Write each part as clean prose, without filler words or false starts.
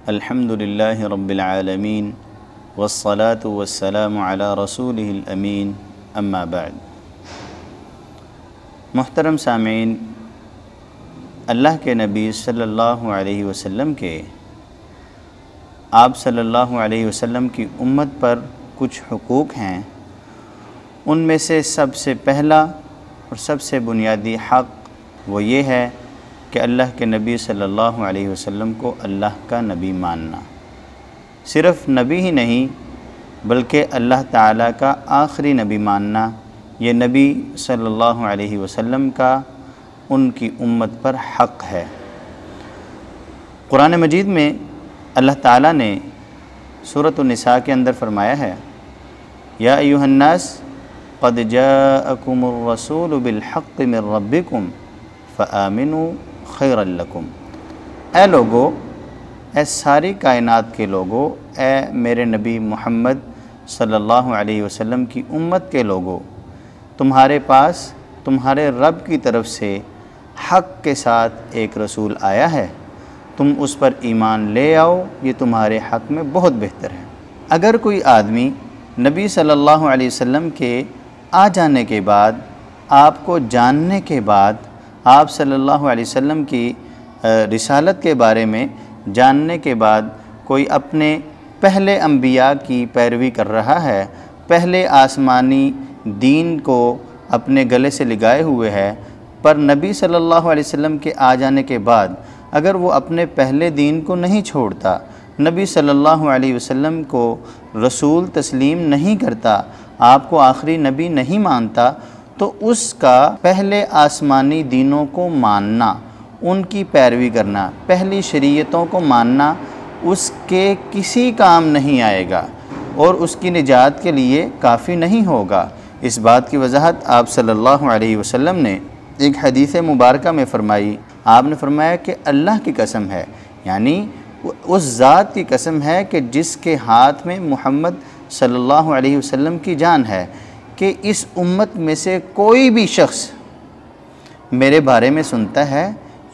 अल्हम्दुलिल्लाहि रब्बिल आलमीन वस्सलातु वस्सलामु अला रसूलिहिल अमीन अम्मा बाद। मुहतरम सामीन, अल्लाह के नबी सल्लल्लाहु अलैहि वसल्लम के आप सल्लल्लाहु अलैहि वसल्लम की उम्मत पर कुछ हुकूक़ हैं। उनमें से सबसे पहला और सबसे बुनियादी हक़ वो ये है कि अल्लाह के नबी सल्लल्लाहु अलैहि वसल्लम को अल्लाह का नबी मानना। सिर्फ़ नबी ही नहीं बल्कि अल्लाह ताला का आखिरी नबी मानना, ये नबी सल्लल्लाहु अलैहि वसल्लम का उनकी उम्मत पर हक़ है। कुरान मजीद में अल्लाह ताला ने सूरत निसा के अंदर फ़रमाया है, या अय्युहन्नास क़द जाअकुमुर रसूलु बिल हक़्क़ि मिर रब्बिकुम फ़आमिनु खैरल लकुम। ए लोगो, ए सारी कायनात के लोगो, ए मेरे नबी मोहम्मद सल्लल्लाहु अलैहि वसल्लम की उम्मत के लोगो, तुम्हारे पास तुम्हारे रब की तरफ से हक़ के साथ एक रसूल आया है, तुम उस पर ईमान ले आओ, ये तुम्हारे हक़ में बहुत बेहतर है। अगर कोई आदमी नबी सल्लल्लाहु अलैहि वसल्लम के आ जाने के बाद, आपको जानने के बाद, आप सल्लल्लाहु अलैहि वसल्लम की रिसालत के बारे में जानने के बाद कोई अपने पहले अम्बिया की पैरवी कर रहा है, पहले आसमानी दीन को अपने गले से लगाए हुए है, पर नबी सल्लल्लाहु अलैहि वसल्लम के आ जाने के बाद अगर वो अपने पहले दीन को नहीं छोड़ता, नबी सल्लल्लाहु अलैहि वसल्लम को रसूल तस्लीम नहीं करता, आपको आखिरी नबी नहीं मानता, तो उसका पहले आसमानी दीनों को मानना, उनकी पैरवी करना, पहली शरीयतों को मानना उसके किसी काम नहीं आएगा और उसकी निजात के लिए काफ़ी नहीं होगा। इस बात की वजाहत आप सल्लल्लाहु अलैहि वसल्लम ने एक हदीस मुबारका में फ़रमाई। आपने फ़रमाया कि अल्लाह की कसम है, यानी उस ज़ात की कसम है कि जिसके हाथ में मुहम्मद सल्लल्लाहु अलैहि वसल्लम की जान है, कि इस उम्मत में से कोई भी शख्स मेरे बारे में सुनता है,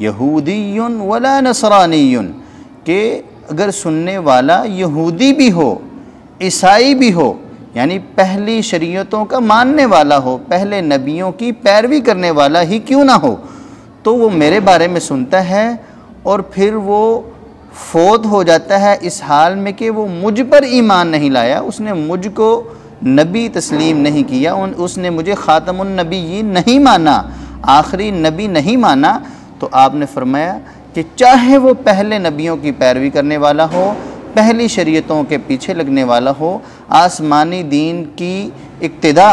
यहूदियुन वला नसरानियुन, कि अगर सुनने वाला यहूदी भी हो, ईसाई भी हो, यानी पहली शरीयतों का मानने वाला हो, पहले नबियों की पैरवी करने वाला ही क्यों ना हो, तो वो मेरे बारे में सुनता है और फिर वो फोत हो जाता है इस हाल में कि वो मुझ पर ईमान नहीं लाया, उसने मुझको नबी तस्लीम नहीं किया, उसने मुझे ख़ातमुन नबीयीन नहीं माना, आखिरी नबी नहीं माना। तो आपने फरमाया कि चाहे वो पहले नबियों की पैरवी करने वाला हो, पहली शरीयतों के पीछे लगने वाला हो, आसमानी दीन की इक्तिदा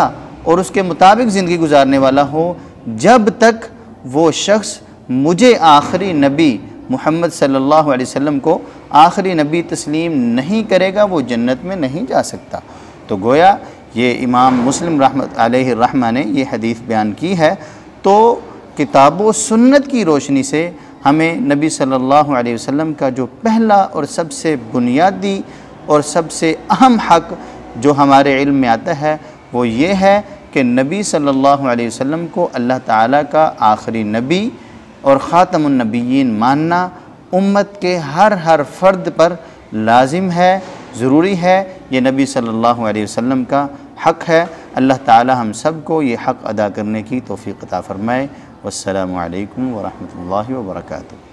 और उसके मुताबिक ज़िंदगी गुजारने वाला हो, जब तक वो शख्स मुझे आखिरी नबी मुहम्मद सल्लल्लाहु अलैहि वसल्लम को आखिरी नबी तस्लीम नहीं करेगा, वो जन्नत में नहीं जा सकता। तो गोया ये इमाम मुस्लिम रहमत अलैहि रहमा ने ये हदीस बयान की है। तो किताब व सुन्नत की रोशनी से हमें नबी सल्लल्लाहु अलैहि वसल्लम का जो पहला और सबसे बुनियादी और सबसे अहम हक़ जो हमारे इल्म में आता है वो ये है कि नबी सल्लल्लाहु अलैहि वसल्लम को अल्लाह ताला का आखिरी नबी और ख़ातमुन नबिय्यीन मानना उम्मत के हर फ़र्द पर लाजिम है, ज़रूरी है। ये नबी सल्लल्लाहु अलैहि वसल्लम का हक़ है। अल्लाह ताला हम सब को ये हक़ अदा करने की तौफ़ीक़ अता फ़रमाए। वस्सलामु अलैकुम व रहमतुल्लाहि व बरकातुहू।